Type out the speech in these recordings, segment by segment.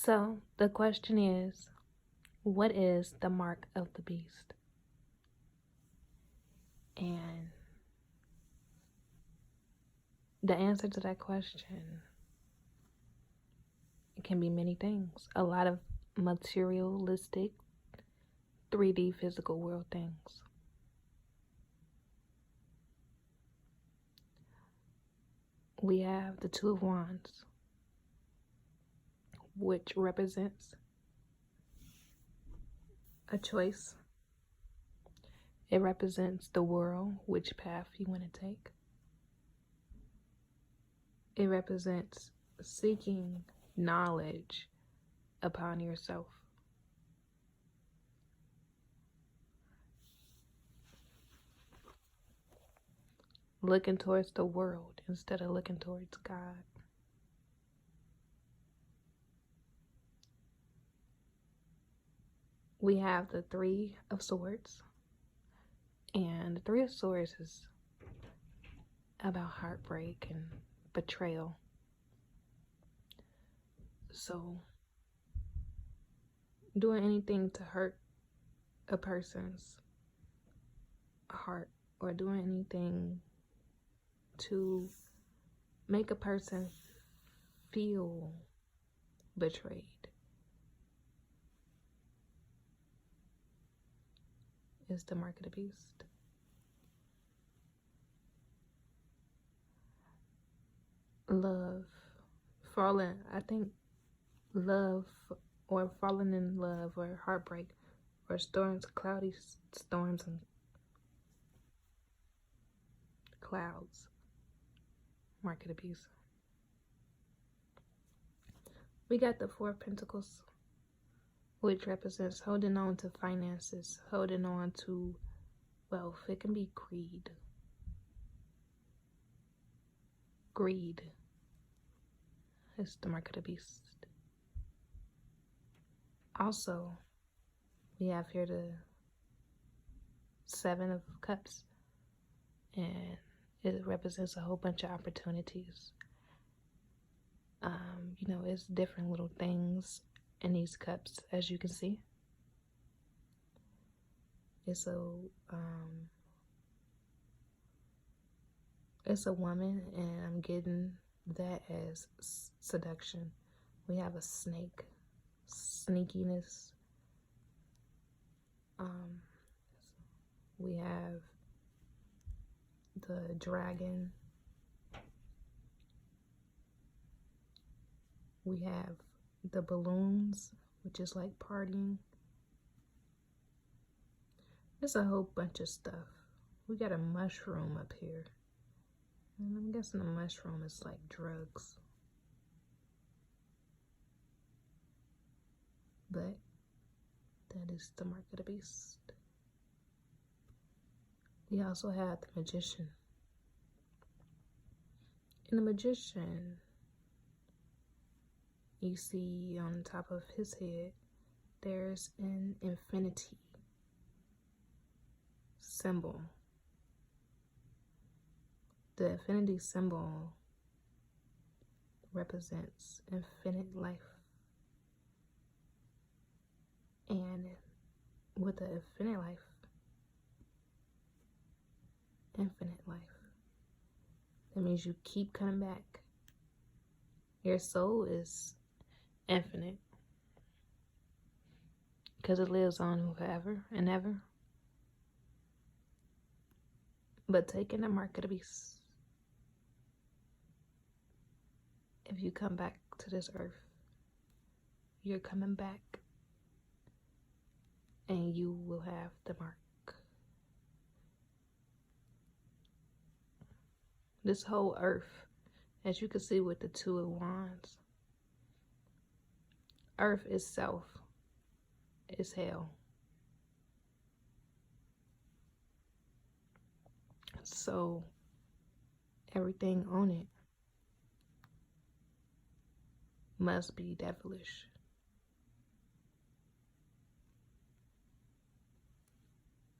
So the question is, what is the mark of the beast? And the answer to that question, it can be many things. A lot of materialistic, 3D physical world things. We have the Two of Wands, which represents a choice. It represents the world, which path you want to take. It represents seeking knowledge upon yourself. Looking towards the world instead of looking towards God. We have the Three of Swords. And the Three of Swords is about heartbreak and betrayal. So, doing anything to hurt a person's heart or doing anything to make a person feel betrayed is the mark of the beast. Love, falling, I think love or falling in love or heartbreak or storms, cloudy storms and clouds, mark of the beast. We got the Four of Pentacles, which represents holding on to finances, holding on to wealth. It can be greed. Greed is the mark of the beast. Also, we have here the Seven of Cups, and it represents a whole bunch of opportunities. It's different little things in these cups, as you can see. It's a woman, and I'm getting that as seduction. We have a snake, sneakiness. We have the dragon. We have the balloons, which is like partying. There's a whole bunch of stuff. We got a mushroom up here. And I'm guessing a mushroom is like drugs. But that is the mark of the beast. We also have the magician. And the magician, you see on top of his head, there's an infinity symbol. The infinity symbol represents infinite life. And with the infinite life, that means you keep coming back. Your soul is infinite because it lives on forever and ever. But taking the mark of the beast, if you come back to this earth, you're coming back and you will have the mark. This whole earth, as you can see with the Two of Wands, earth itself is hell. So everything on it must be devilish.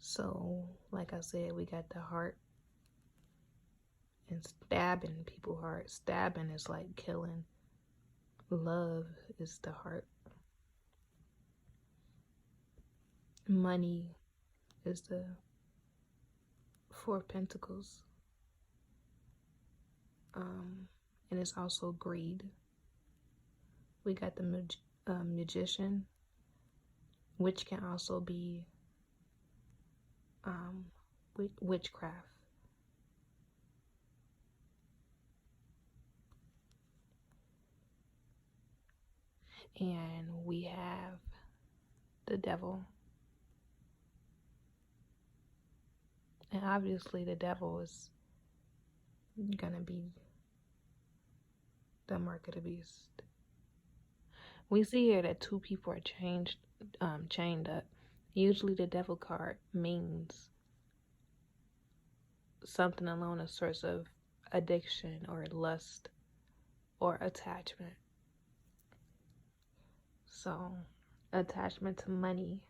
So, like I said, we got the heart and stabbing people's heart. Stabbing is like killing. Love is the heart Money is the Four of Pentacles. And it's also greed. We got the magician, which can also be witchcraft. And we have the devil. And obviously the devil is gonna be the mark of the beast. We see here that two people are chained up. Usually the devil card means something along a source of addiction or lust or attachment. So, attachment to money,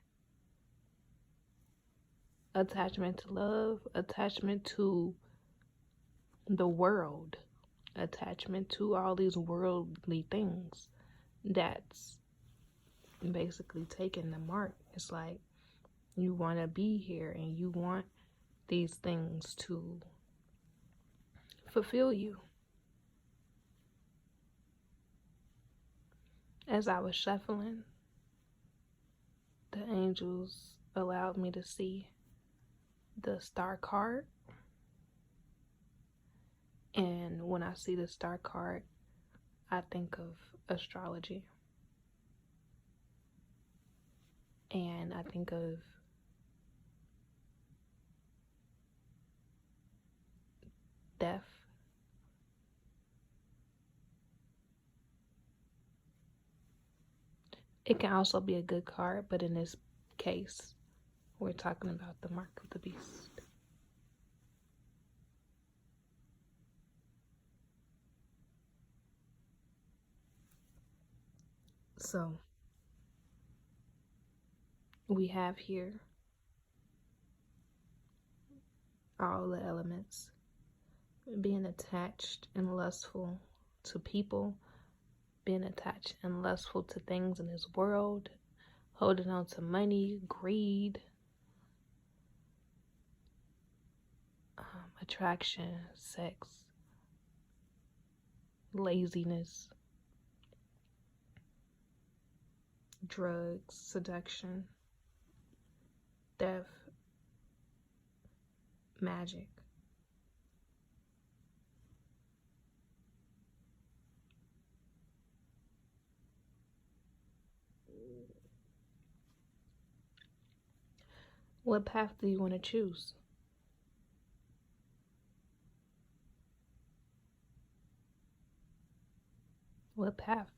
attachment to love, attachment to the world, attachment to all these worldly things. That's basically taking the mark. It's like you want to be here and you want these things to fulfill you. As I was shuffling, the angels allowed me to see the star card. And when I see the star card, I think of astrology. And I think of death. It can also be a good card, but in this case, we're talking about the mark of the beast. So, we have here all the elements: being attached and lustful to people, being attached and lustful to things in this world, holding on to money, greed, attraction, sex, laziness, drugs, seduction, death, magic. What path do you want to choose? What path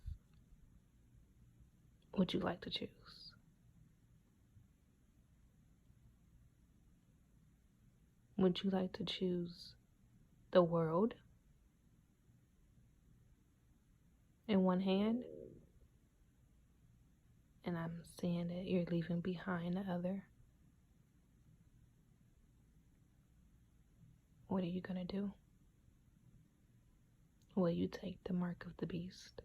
would you like to choose? Would you like to choose the world in one hand? And I'm seeing that you're leaving behind the other. What are you going to do? Will you take the mark of the beast?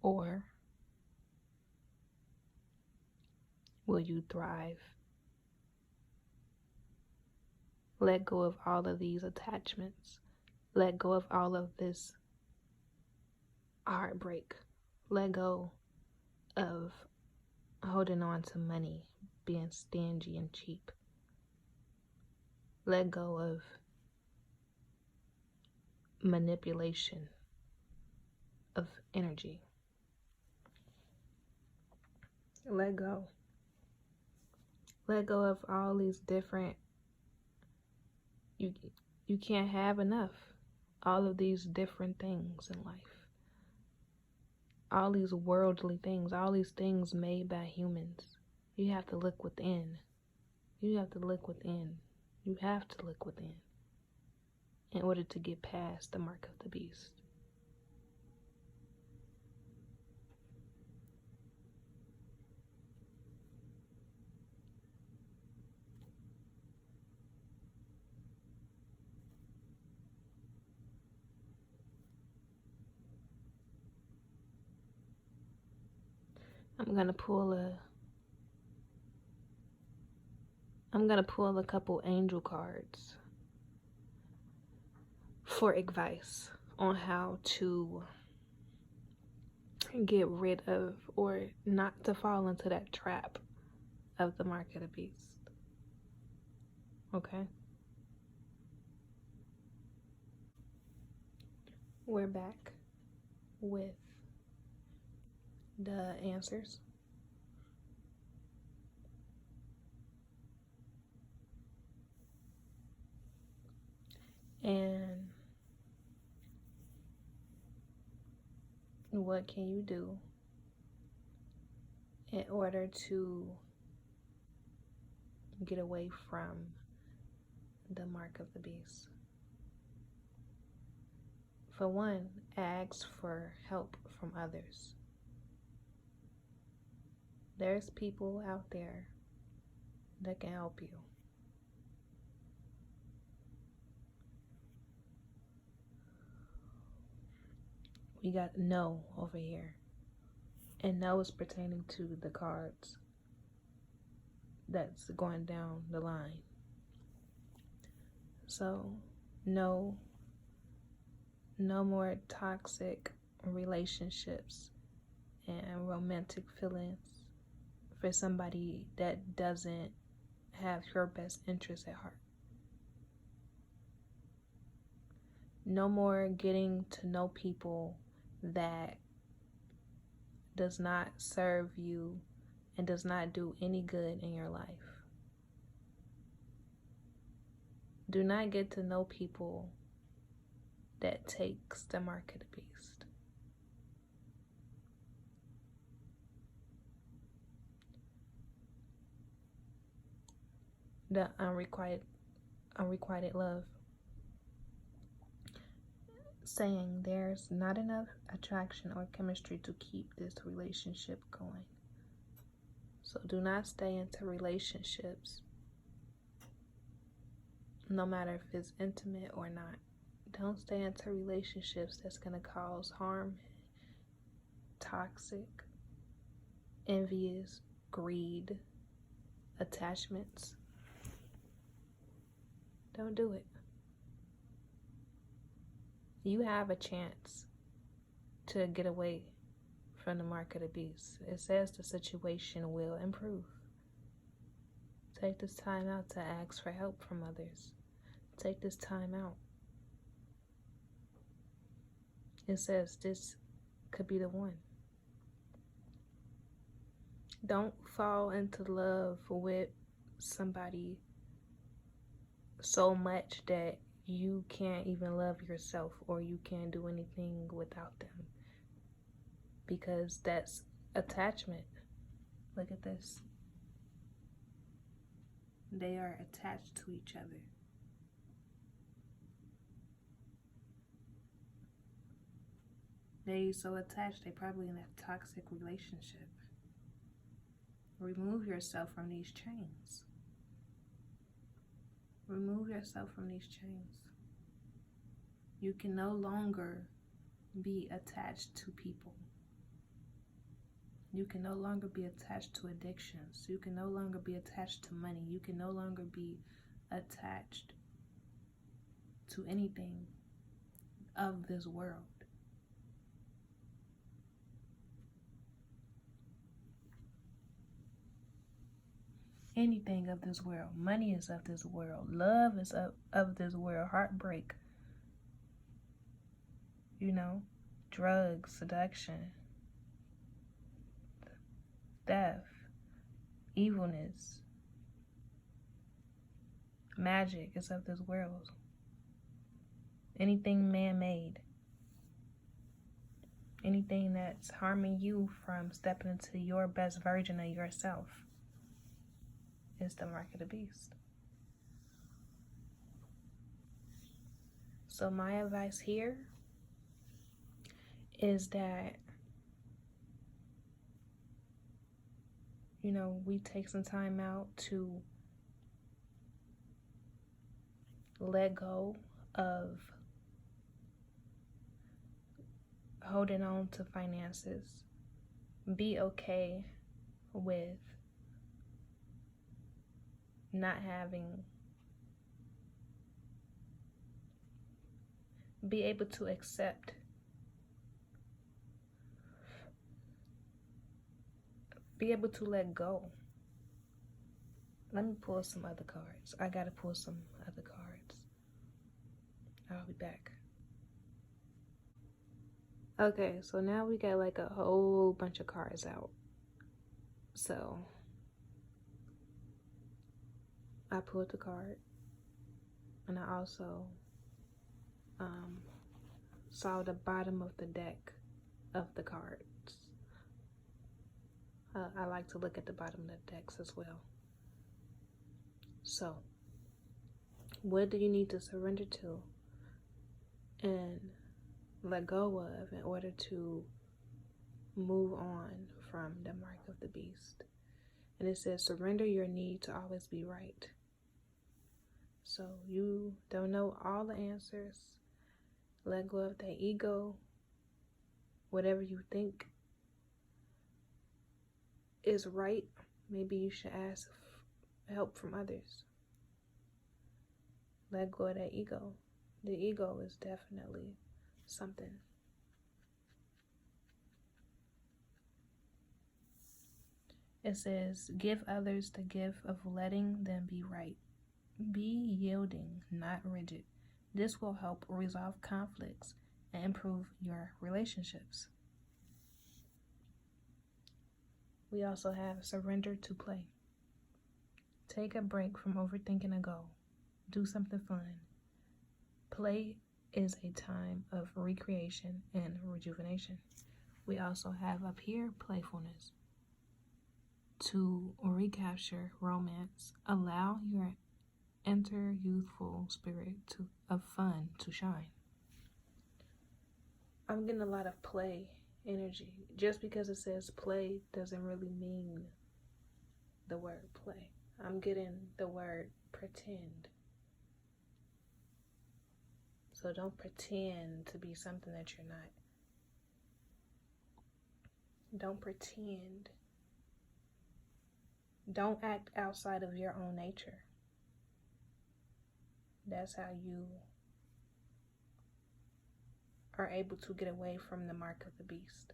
Or will you thrive? Let go of all of these attachments. Let go of all of this heartbreak. Let go of holding on to money, being stingy and cheap. Let go of manipulation of energy. Let go. Let go of all these different, you can't have enough. All of these different things in life. All these worldly things, all these things made by humans. You have to look within. You have to look within. You have to look within in order to get past the mark of the beast. I'm gonna pull a couple angel cards for advice on how to get rid of or not to fall into that trap of the mark of the beast. Okay? We're back with the answers. And what can you do in order to get away from the mark of the beast? For one, ask for help from others. There's people out there that can help you. We got no over here. And no is pertaining to the cards that's going down the line. So, no more toxic relationships and romantic feelings for somebody that doesn't have your best interest at heart. No more getting to know people that does not serve you and does not do any good in your life. Do not get to know people that takes the mark of the beast. The unrequited love. Saying there's not enough attraction or chemistry to keep this relationship going. So do not stay into relationships, no matter if it's intimate or not. Don't stay into relationships that's going to cause harm, toxic, envious, greed, attachments. Don't do it. You have a chance to get away from the mark of the beast. It says the situation will improve. Take this time out to ask for help from others. Take this time out. It says this could be the one. Don't fall into love with somebody so much that you can't even love yourself or you can't do anything without them. Because that's attachment. Look at this. They are attached to each other. They so attached, they probably in a toxic relationship. Remove yourself from these chains. Remove yourself from these chains. You can no longer be attached to people. You can no longer be attached to addictions. You can no longer be attached to money. You can no longer be attached to anything of this world. Anything of this world. Money is of this world. Love is of this world. Heartbreak. Drugs, seduction, theft, evilness, magic is of this world. Anything man-made. Anything that's harming you from stepping into your best version of yourself is the mark of the beast. So my advice here is that, we take some time out to let go of holding on to finances, be okay with not having, be able to accept, be able to let go. Let me pull some other cards. I gotta pull some other cards. I'll be back. Okay, so now we got like a whole bunch of cards out. So I pulled the card, and I also saw the bottom of the deck of the cards. I like to look at the bottom of the decks as well. So, what do you need to surrender to and let go of in order to move on from the mark of the beast? And it says, surrender your need to always be right. So you don't know all the answers. Let go of that ego. Whatever you think is right, maybe you should ask help from others. Let go of that ego. The ego is definitely something. It says, give others the gift of letting them be right. Be yielding, not rigid. This will help resolve conflicts and improve your relationships. We also have surrender to play. Take a break from overthinking a goal. Do something fun. Play is a time of recreation and rejuvenation. We also have up here playfulness. To recapture romance, allow your inner youthful spirit of fun to shine. I'm getting a lot of play energy. Just because it says play doesn't really mean the word play. I'm getting the word pretend. So don't pretend to be something that you're not. Don't pretend. Don't act outside of your own nature. That's how you are able to get away from the mark of the beast.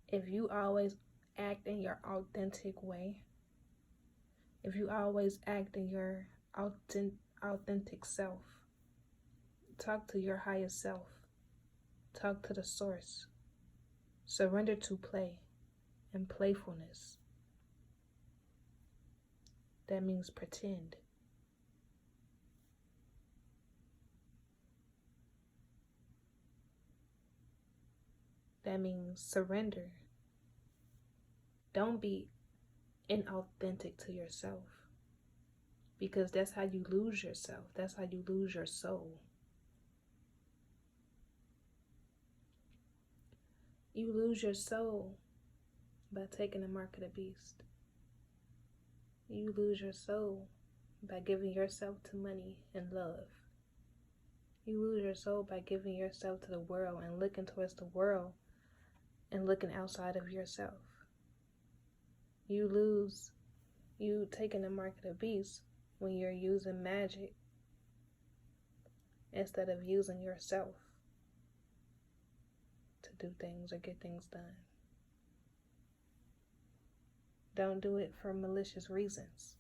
If you always act in your authentic way, if you always act in your authentic self, talk to your highest self, talk to the source, surrender to play and playfulness. That means pretend. That means surrender. Don't be inauthentic to yourself, because that's how you lose yourself. That's how you lose your soul. You lose your soul by taking the mark of the beast. You lose your soul by giving yourself to money and love. You lose your soul by giving yourself to the world and looking towards the world and looking outside of yourself. You lose you taking the mark of the beast when you're using magic instead of using yourself to do things or get things done. Don't do it for malicious reasons.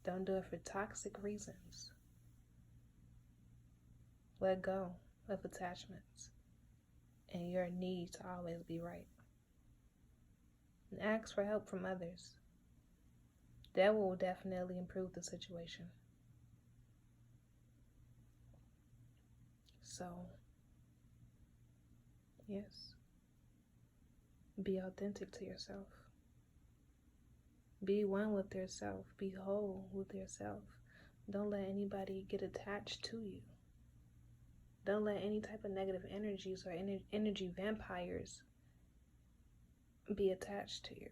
Don't do it for toxic reasons. Let go of attachments and your need to always be right. And ask for help from others. That will definitely improve the situation. So, yes. Be authentic to yourself. Be one with yourself. Be whole with yourself. Don't let anybody get attached to you. Don't let any type of negative energies or energy vampires be attached to you.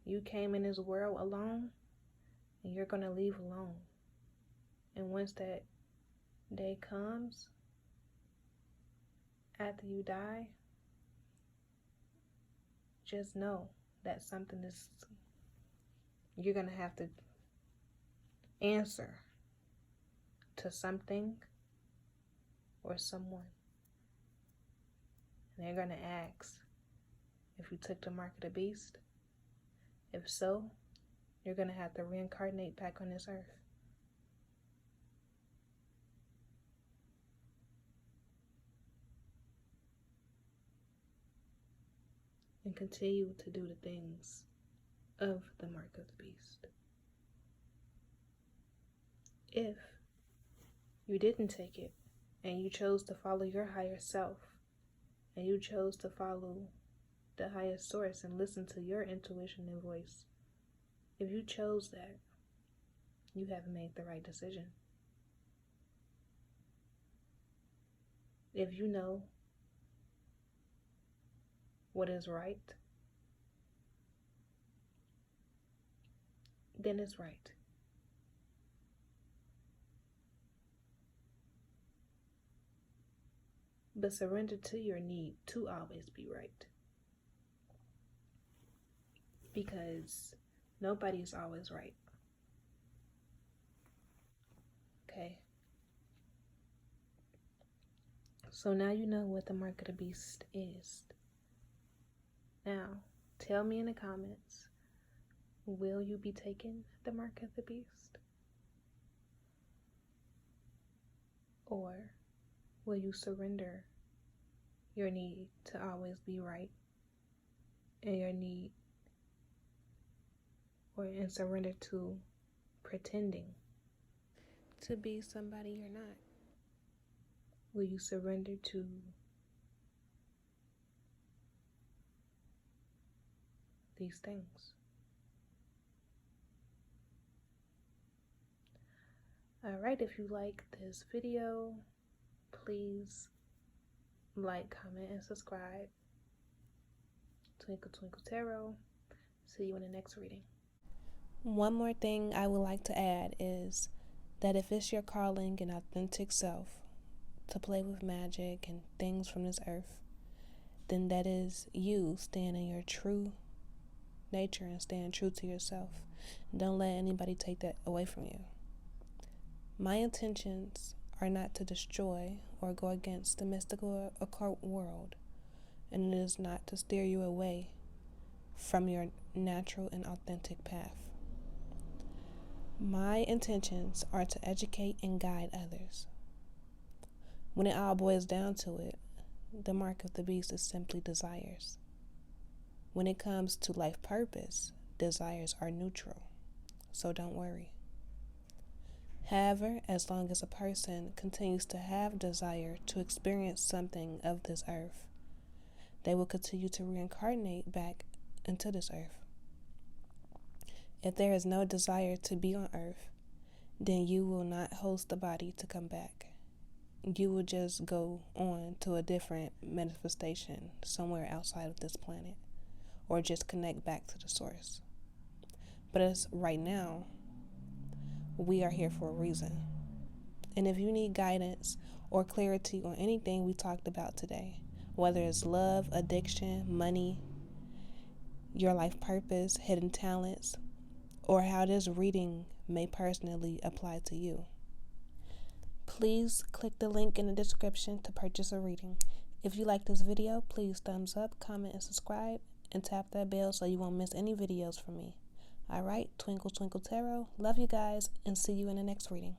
You came in this world alone, and you're going to leave alone. And once that day comes, after you die, just know that something is, you're going to have to answer to something or someone. And they're going to ask if you took the mark of the beast. If so, you're going to have to reincarnate back on this earth. And continue to do the things of the mark of the beast. If you didn't take it and you chose to follow your higher self and you chose to follow the highest source and listen to your intuition and voice, if you chose that, you have made the right decision. If you know what is right, then it's right. But surrender to your need to always be right. Because nobody's always right. Okay? So now you know what the mark of the beast is. Now, tell me in the comments, will you be taking the mark of the beast? Or will you surrender your need to always be right and your need and surrender to pretending to be somebody you're not? Will you surrender to these things? Alright, if you like this video, please like, comment, and subscribe. Twinkle, Twinkle Tarot. See you in the next reading. One more thing I would like to add is that if it's your calling and authentic self to play with magic and things from this earth, then that is you staying in your true nature and staying true to yourself. Don't let anybody take that away from you. My intentions are not to destroy or go against the mystical occult world, and it is not to steer you away from your natural and authentic path. My intentions are to educate and guide others. When it all boils down to it, the mark of the beast is simply desires. When it comes to life purpose, desires are neutral, so don't worry. However, as long as a person continues to have desire to experience something of this earth, they will continue to reincarnate back into this earth. If there is no desire to be on earth, then you will not host the body to come back. You will just go on to a different manifestation somewhere outside of this planet, or just connect back to the source. But as right now, we are here for a reason. And if you need guidance or clarity on anything we talked about today, whether it's love, addiction, money, your life purpose, hidden talents, or how this reading may personally apply to you, please click the link in the description to purchase a reading. If you like this video, please thumbs up, comment, and subscribe, and tap that bell so you won't miss any videos from me. Alright, Twinkle, Twinkle Tarot. Love you guys, and see you in the next reading.